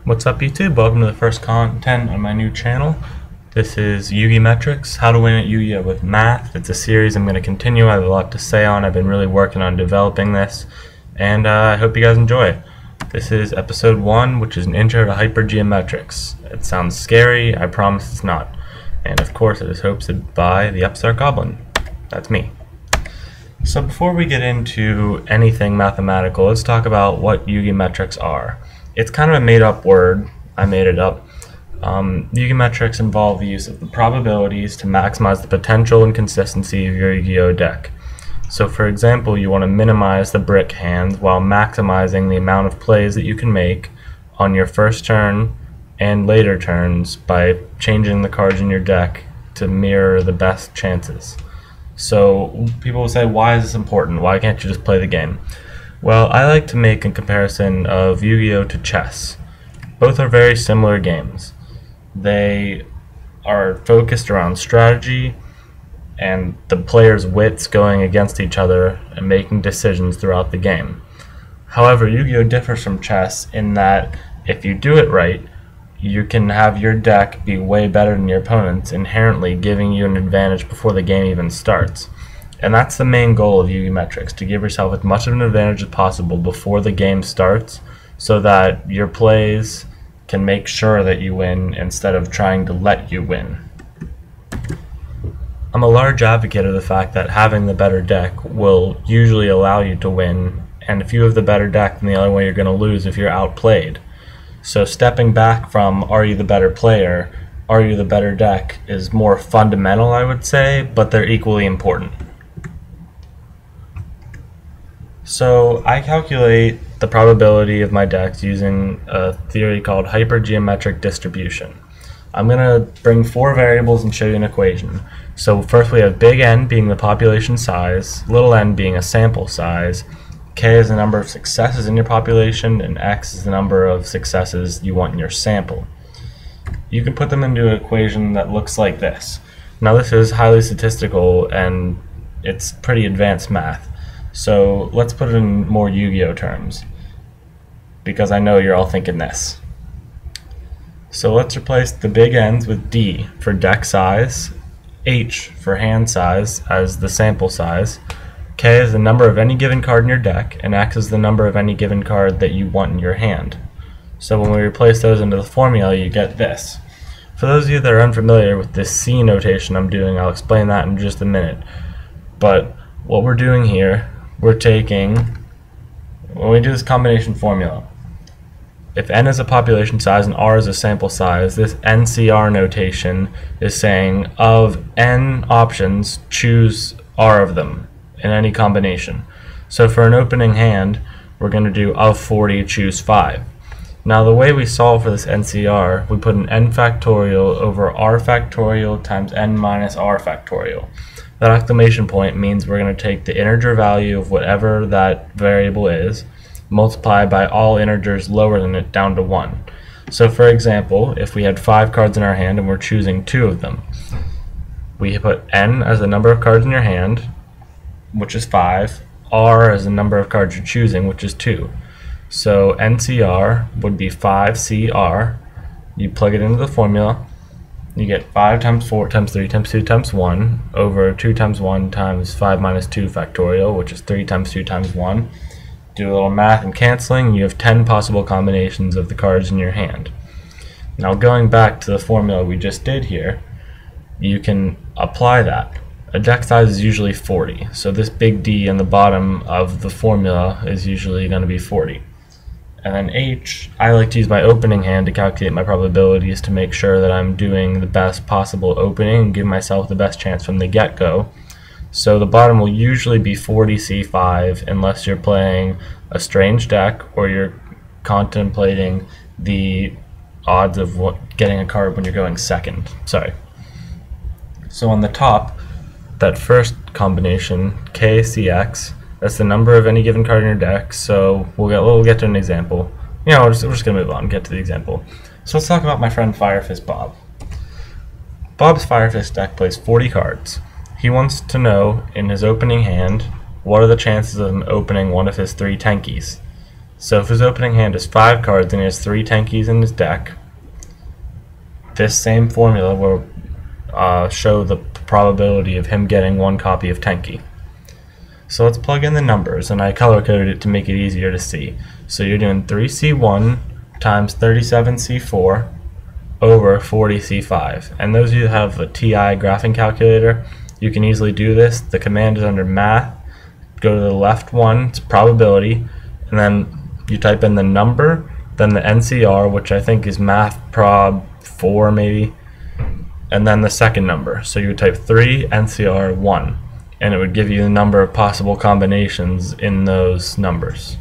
What's up YouTube? Welcome to the first content on my new channel. This is YugiMetrics, How to Win at Yugioh with Math. It's a series I'm going to continue. I have a lot to say on. I've been really working on developing this, and I hope you guys enjoy it. This is episode 1, which is an intro to Hypergeometrics. It sounds scary, I promise it's not. And of course it is hosted by TheUpstartGoblin. That's me. So before we get into anything mathematical, let's talk about what YugiMetrics are. It's kind of a made-up word. I made it up. YugiMetrics involve the use of the probabilities to maximize the potential and consistency of your Yugioh deck. So for example, you want to minimize the brick hands while maximizing the amount of plays that you can make on your first turn and later turns by changing the cards in your deck to mirror the best chances. So people will say, why is this important? Why can't you just play the game? Well, I like to make a comparison of Yu-Gi-Oh to chess. Both are very similar games. They are focused around strategy and the players' wits going against each other and making decisions throughout the game. However, Yu-Gi-Oh differs from chess in that if you do it right, you can have your deck be way better than your opponent's, inherently giving you an advantage before the game even starts. And that's the main goal of YugiMetrics, to give yourself as much of an advantage as possible before the game starts so that your plays can make sure that you win instead of trying to let you win. I'm a large advocate of the fact that having the better deck will usually allow you to win, and if you have the better deck, then the only way you're going to lose if you're outplayed. So stepping back from are you the better player, are you the better deck is more fundamental, I would say, but they're equally important. So I calculate the probability of my decks using a theory called Hypergeometric Distribution. I'm going to bring 4 variables and show you an equation. So first we have big N being the population size, little n being a sample size, K is the number of successes in your population, and X is the number of successes you want in your sample. You can put them into an equation that looks like this. Now this is highly statistical and it's pretty advanced math. So let's put it in more Yu-Gi-Oh terms, because I know you're all thinking this. So let's replace the big N's with D for deck size, H for hand size as the sample size, K is the number of any given card in your deck, and X is the number of any given card that you want in your hand. So when we replace those into the formula, you get this. For those of you that are unfamiliar with this C notation I'm doing, I'll explain that in just a minute. But what we're doing here, we're taking, when we do this combination formula, if N is a population size and R is a sample size, this NCR notation is saying of N options, choose R of them in any combination. So for an opening hand, we're going to do of 40, choose 5. Now the way we solve for this NCR, we put an N factorial over R factorial times N minus R factorial. That exclamation point means we're going to take the integer value of whatever that variable is, multiply by all integers lower than it down to 1. So for example, if we had 5 cards in our hand and we're choosing 2 of them, we put N as the number of cards in your hand, which is 5, R as the number of cards you're choosing, which is 2. So NCR would be 5CR. You plug it into the formula, you get 5 times 4 times 3 times 2 times 1 over 2 times 1 times 5 minus 2 factorial, which is 3 times 2 times 1. Do a little math and canceling, you have 10 possible combinations of the cards in your hand. Now going back to the formula we just did here, you can apply that. A deck size is usually 40, so this big D in the bottom of the formula is usually going to be 40. And then H, I like to use my opening hand to calculate my probabilities to make sure that I'm doing the best possible opening and give myself the best chance from the get-go. So the bottom will usually be 40C5 unless you're playing a strange deck or you're contemplating the odds of getting a card when you're going second. Sorry. So on the top, that first combination, KCX, that's the number of any given card in your deck. So we'll get to an example. You know, we're just going to move on and get to the example. So let's talk about my friend Firefist Bob. Bob's Firefist deck plays 40 cards. He wants to know in his opening hand, what are the chances of him opening one of his 3 tankies? So if his opening hand is 5 cards and he has 3 Tenkies in his deck, this same formula will show the probability of him getting 1 copy of Tenki. So let's plug in the numbers, and I color-coded it to make it easier to see. So you're doing 3C1 times 37C4 over 40C5. And those of you who have a TI graphing calculator, you can easily do this. The command is under Math. Go to the left one, it's probability, and then you type in the number, then the NCR, which I think is Math Prob 4 maybe, and then the second number. So you would type 3 NCR 1, and it would give you the number of possible combinations in those numbers.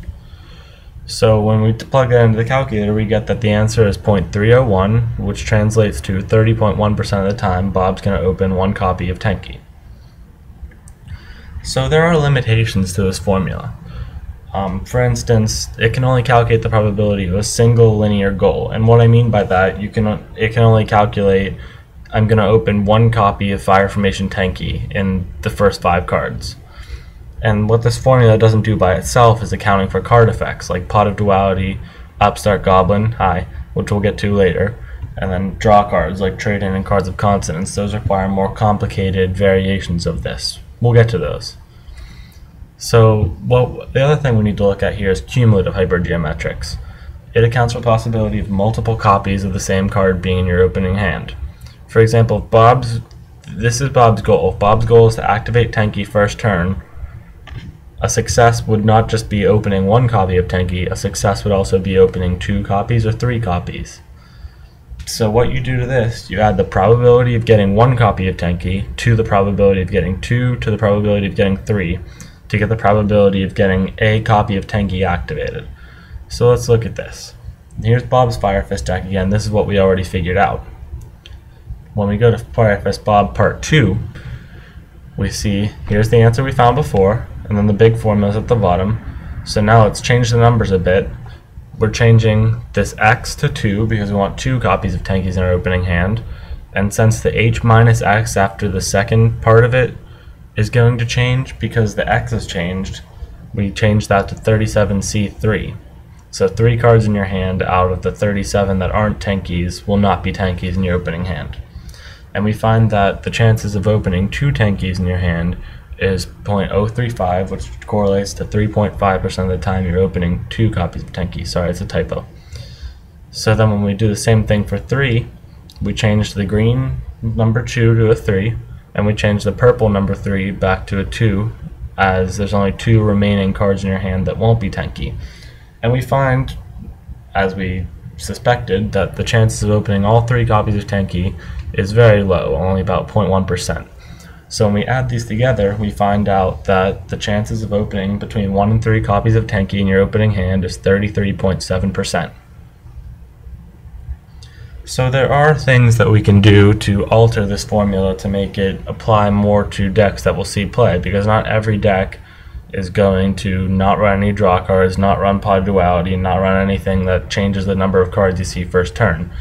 So when we plug that into the calculator, we get that the answer is 0.301, which translates to 30.1% of the time Bob's going to open 1 copy of Tenki. So there are limitations to this formula. For instance, it can only calculate the probability of a single linear goal, and what I mean by that, it can only calculate, I'm going to open 1 copy of Fire Formation Tenki in the first 5 cards. And what this formula doesn't do by itself is accounting for card effects like Pot of Duality, TheUpstartGoblin, which we'll get to later, and then draw cards like Trade-In and Cards of Consonance. Those require more complicated variations of this. We'll get to those. So, the other thing we need to look at here is Cumulative Hypergeometrics. It accounts for the possibility of multiple copies of the same card being in your opening hand. For example, this is Bob's goal. If Bob's goal is to activate Tenki first turn, a success would not just be opening 1 copy of Tenki, a success would also be opening 2 copies or 3 copies. So what you do to this, you add the probability of getting 1 copy of Tenki to the probability of getting 2 to the probability of getting 3 to get the probability of getting a copy of Tenki activated. So let's look at this. Here's Bob's Fire Fist deck again. This is what we already figured out. When we go to Fire Fist Bob Part 2, we see here's the answer we found before, and then the big formula is at the bottom. So now let's change the numbers a bit. We're changing this X to 2 because we want 2 copies of Tenkis in our opening hand, and since the H minus X after the second part of it is going to change because the X has changed, we change that to 37C3. So 3 cards in your hand out of the 37 that aren't Tenkis will not be Tenkis in your opening hand. And we find that the chances of opening 2 Tenkis in your hand is 0.035, which correlates to 3.5% of the time you're opening 2 copies of Tenki. Sorry, it's a typo. So then when we do the same thing for 3, we change the green number 2 to a 3, and we change the purple number 3 back to a 2, as there's only 2 remaining cards in your hand that won't be Tenki. And we find, as we suspected, that the chances of opening all 3 copies of Tenki is very low, only about 0.1%. So when we add these together, we find out that the chances of opening between 1 and 3 copies of Tenki in your opening hand is 33.7%. So there are things that we can do to alter this formula to make it apply more to decks that we'll see play, because not every deck is going to not run any draw cards, not run Pot of Duality, and not run anything that changes the number of cards you see first turn.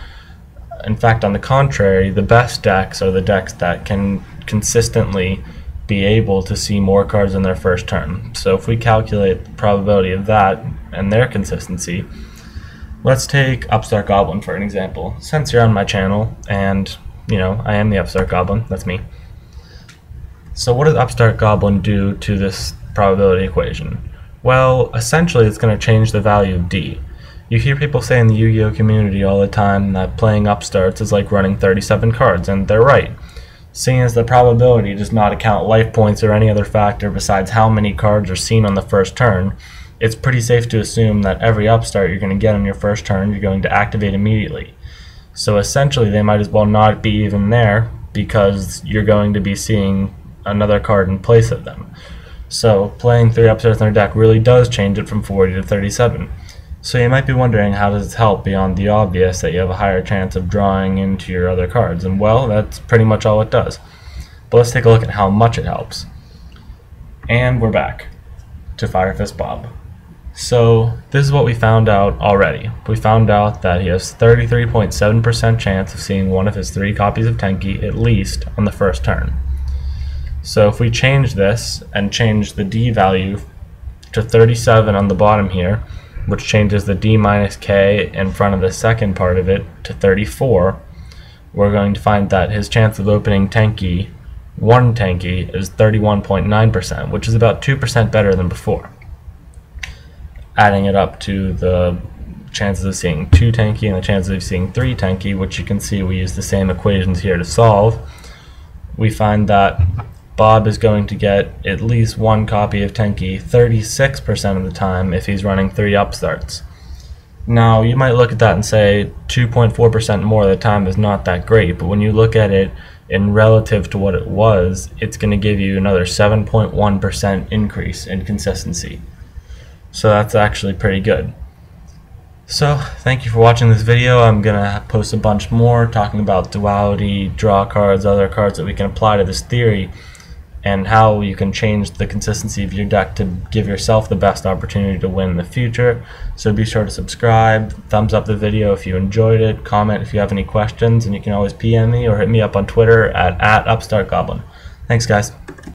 In fact, on the contrary, the best decks are the decks that can consistently be able to see more cards in their first turn. So if we calculate the probability of that and their consistency, let's take TheUpstartGoblin for an example. Since you're on my channel, and I am the TheUpstartGoblin, that's me. So what does TheUpstartGoblin do to this probability equation? Well, essentially it's going to change the value of D. You hear people say in the Yugioh community all the time that playing upstarts is like running 37 cards, and they're right. Seeing as the probability does not account life points or any other factor besides how many cards are seen on the first turn, it's pretty safe to assume that every upstart you're going to get on your first turn you're going to activate immediately. So essentially they might as well not be even there because you're going to be seeing another card in place of them. So playing 3 upstarts in their deck really does change it from 40 to 37. So you might be wondering, how does it help beyond the obvious that you have a higher chance of drawing into your other cards? And well, that's pretty much all it does. But let's take a look at how much it helps. And we're back to Fire Fist Bob. So this is what we found out already. We found out that he has 33.7% chance of seeing one of his 3 copies of Tenki at least on the first turn. So if we change this and change the D value to 37 on the bottom here, which changes the d minus k in front of the second part of it to 34, we're going to find that his chance of opening one Tenki is 31.9%, which is about 2% better than before. Adding it up to the chances of seeing 2 Tenki and the chances of seeing 3 Tenki, which you can see we use the same equations here to solve, we find that Bob is going to get at least 1 copy of Tenki 36% of the time if he's running 3 upstarts. Now, you might look at that and say 2.4% more of the time is not that great, but when you look at it in relative to what it was, it's going to give you another 7.1% increase in consistency. So that's actually pretty good. So, thank you for watching this video. I'm going to post a bunch more talking about duality, draw cards, other cards that we can apply to this theory, and how you can change the consistency of your deck to give yourself the best opportunity to win in the future. So be sure to subscribe, thumbs up the video if you enjoyed it, comment if you have any questions, and you can always PM me or hit me up on Twitter at @TheUpstartGoblin. Thanks guys.